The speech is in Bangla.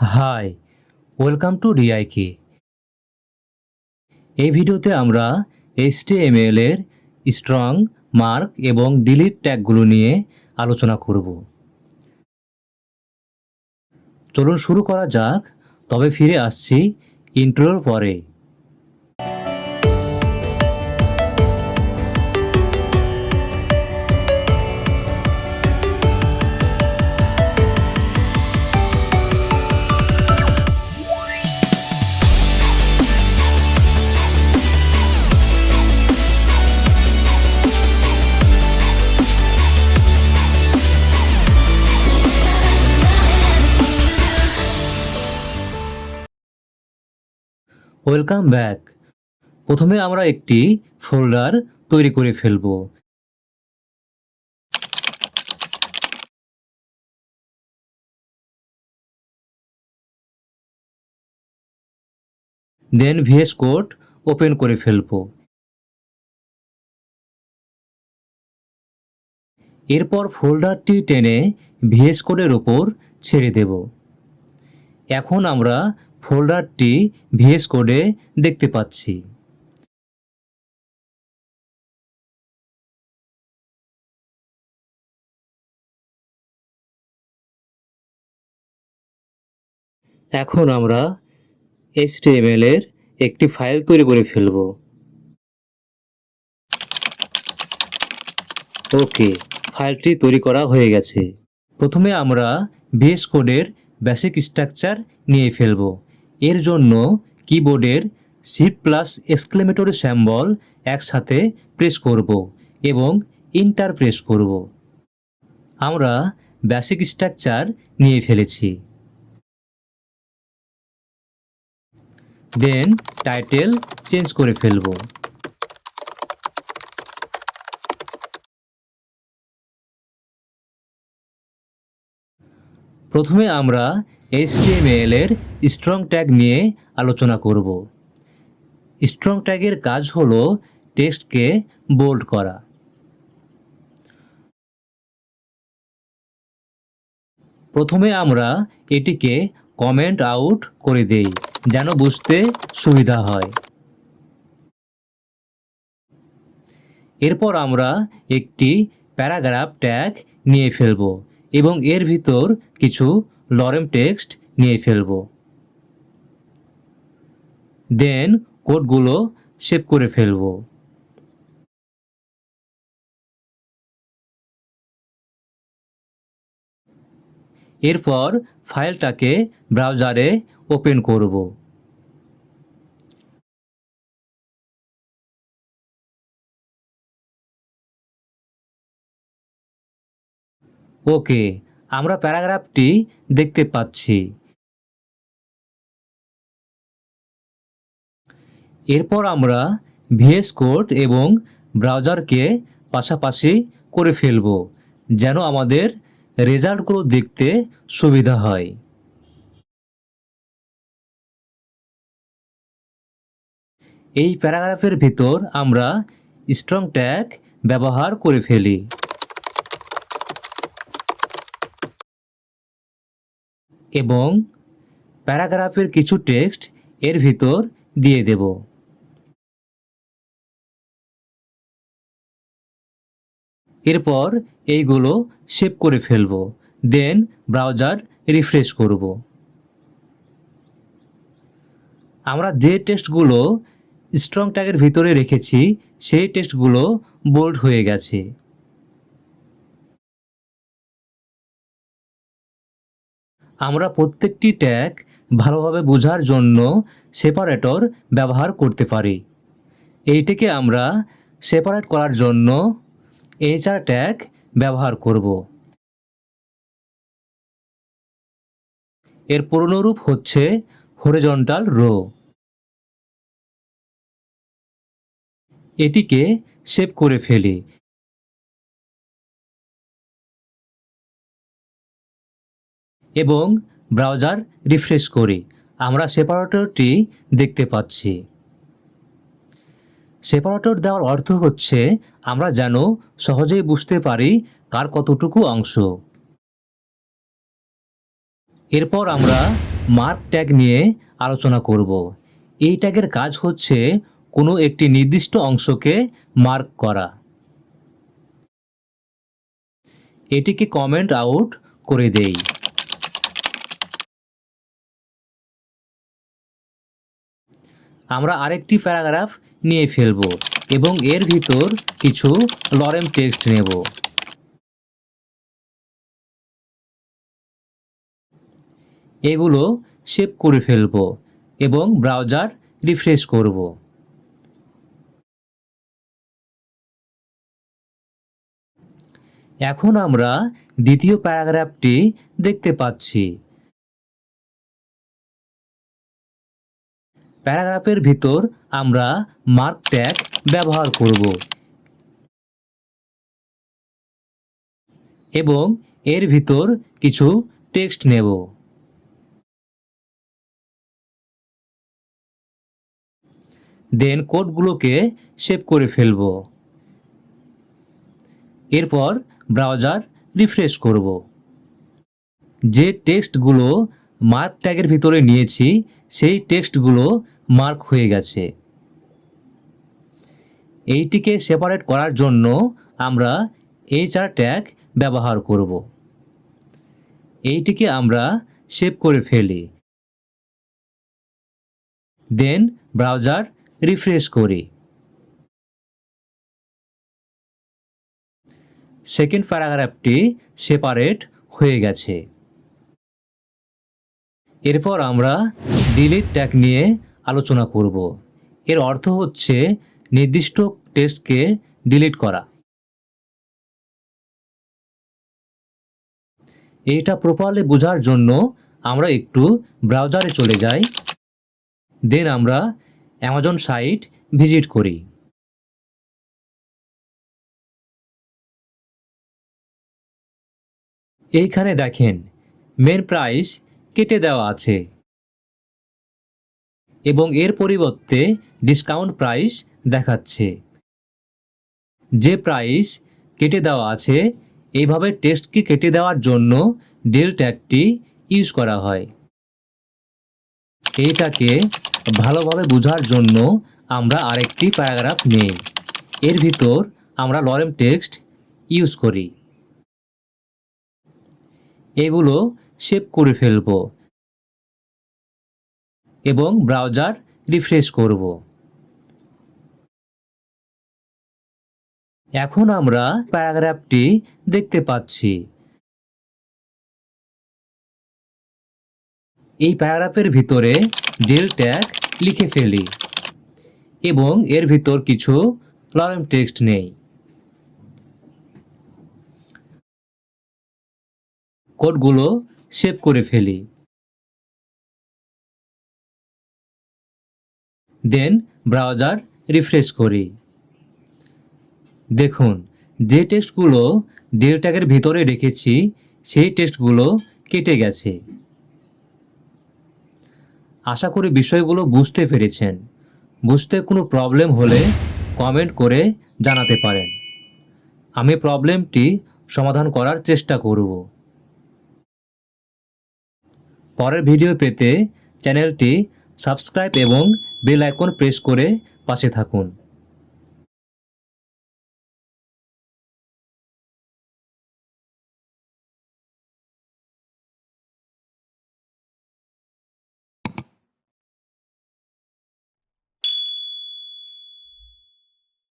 High, welcome to ডিআইকে। এই ভিডিওতে আমরা HTML এর স্ট্রং, মার্ক এবং ডিলিট ট্যাগগুলো নিয়ে আলোচনা করব। চলুন শুরু করা যাক, তবে ফিরে আসছি ইন্ট্রোর পরে। Welcome back. প্রথমে আমরা একটি ফোল্ডার তৈরি করে ফেলব। দেন VS কোড ওপেন করে ফেলব। এরপর ফোল্ডারটি টেনে VS কোডের ওপর ছেড়ে দেব। এখন আমরা ফোল্ডারটি VS কোডে দেখতে পাচ্ছি। এখন আমরা HTML এর একটি ফাইল তৈরি করে ফেলব। ওকে, ফাইলটি তৈরি করা হয়ে গেছে। প্রথমে আমরা VS কোডের বেসিক স্ট্রাকচার নিয়ে ফেলব। এর জন্য কিবোর্ডের Shift+! সিম্বল একসাথে প্রেস করব এবং এন্টার প্রেস করব। আমরা বেসিক স্ট্রাকচার নিয়ে ফেলেছি। দেন টাইটেল চেঞ্জ করে ফেলব। প্রথমে আমরা HTML এর স্ট্রং ট্যাগ নিয়ে আলোচনা করব। স্ট্রং ট্যাগের কাজ হলো টেক্সটকে বোল্ড করা। প্রথমে আমরা এটিকে কমেন্ট আউট করে দেই যেন বুঝতে সুবিধা হয়। এরপর আমরা একটি প্যারাগ্রাফ ট্যাগ নিয়ে ফেলব এবং এর ভিতর কিছু লরেম টেক্সট নিয়ে ফেলব। দেন কোডগুলো সেভ করে ফেলব। এরপর ফাইলটাকে ব্রাউজারে ওপেন করব। ওকে, আমরা প্যারাগ্রাফটি দেখতে পাচ্ছি। এরপর আমরা VS কোড এবং ব্রাউজারকে পাশাপাশি করে ফেলব যেন আমাদের রেজাল্টগুলো দেখতে সুবিধা হয়। এই প্যারাগ্রাফের ভিতর আমরা স্ট্রং ট্যাগ ব্যবহার করে ফেলি এবং প্যারাগ্রাফের কিছু টেক্সট এর ভিতর দিয়ে দেব। এরপর এইগুলো সেভ করে ফেলব। দেন ব্রাউজার রিফ্রেশ করব। আমরা যে টেক্সটগুলো স্ট্রং ট্যাগের ভিতরে রেখেছি সেই টেক্সটগুলো বোল্ড হয়ে গেছে। আমরা প্রত্যেকটি ট্যাগ ভালোভাবে বোঝার জন্য সেপারেটর ব্যবহার করতে পারি। এইটিকে আমরা সেপারেট করার জন্য HR ট্যাগ ব্যবহার করব। এর পূর্ণরূপ হচ্ছে হরিজন্টাল রো। এটিকে সেভ করে ফেলি এবং ব্রাউজার রিফ্রেশ করি। আমরা সেপারেটরটি দেখতে পাচ্ছি। সেপারেটর দেওয়ার অর্থ হচ্ছে আমরা যেন সহজেই বুঝতে পারি কার কতটুকু অংশ। এরপর আমরা মার্ক ট্যাগ নিয়ে আলোচনা করব। এই ট্যাগের কাজ হচ্ছে কোনো একটি নির্দিষ্ট অংশকে মার্ক করা। এটিকে কমেন্ট আউট করে দেই। আমরা আরেকটি প্যারাগ্রাফ নিয়ে ফেলব এবং এর ভিতর কিছু লরেম টেক্সট নেব। এগুলো সেভ করে ফেলব এবং ব্রাউজার রিফ্রেশ করব। এখন আমরা দ্বিতীয় প্যারাগ্রাফটি দেখতে পাচ্ছি। প্যারাগ্রাফের ভিতর আমরা মার্ক ট্যাগ ব্যবহার করব এবং এর ভিতর কিছু টেক্সট নেব। দেন কোডগুলোকে সেভ করে ফেলব। এরপর ব্রাউজার রিফ্রেশ করব। যে টেক্সটগুলো মার্ক ট্যাগের ভিতরে নিয়েছি সেই টেক্সটগুলো মার্ক হয়ে গেছে। এইটিকে সেপারেট করার জন্য আমরা HR ট্যাগ ব্যবহার করব। এইটিকে আমরা সেভ করে ফেলি। দেন ব্রাউজার রিফ্রেশ করি। সেকেন্ড প্যারাগ্রাফটি সেপারেট হয়ে গেছে। এরপর আমরা ডিলিট ট্যাগ নিয়ে আলোচনা করব। এর অর্থ হচ্ছে নির্দিষ্ট টেক্সটকে ডিলিট করা। এইটা প্রপারলি বোঝার জন্য আমরা একটু ব্রাউজারে চলে যাই। দেন আমরা অ্যামাজন সাইট ভিজিট করি। এইখানে দেখেন মেন প্রাইস কেটে দেওয়া আছে এবং এর পরিবর্তে ডিসকাউন্ট প্রাইস দেখাচ্ছে। যে প্রাইস কেটে দেওয়া আছে এইভাবে টেক্সটকে কেটে দেওয়ার জন্য ডেল ট্যাগটি ইউজ করা হয়। এইটাকে ভালোভাবে বোঝার জন্য আমরা আরেকটি প্যারাগ্রাফ নেই। এর ভিতর আমরা লরেম টেক্সট ইউজ করি। এগুলো সেভ করে ফেলব এবং ব্রাউজার রিফ্রেশ করব। এখন আমরা প্যারাগ্রাফটি দেখতে পাচ্ছি। এই প্যারাগ্রাফের ভিতরে ডেল ট্যাগ লিখে ফেলি এবং এর ভিতর কিছু লরেম টেক্সট নেই। কোডগুলো সেভ করে ফেলি। দেন ব্রাউজার রিফ্রেশ করি। দেখুন যে টেক্সটগুলো ডেল ট্যাগের ভিতরে রেখেছি সেই টেক্সটগুলো কেটে গেছে। আশা করি বিষয়গুলো বুঝতে পেরেছেন। বুঝতে কোনো প্রবলেম হলে কমেন্ট করে জানাতে পারেন। আমি প্রবলেমটি সমাধান করার চেষ্টা করব। পরের ভিডিও পেতে চ্যানেলটি সাবস্ক্রাইব এবং বেল আইকন প্রেস করে পাশে থাকুন।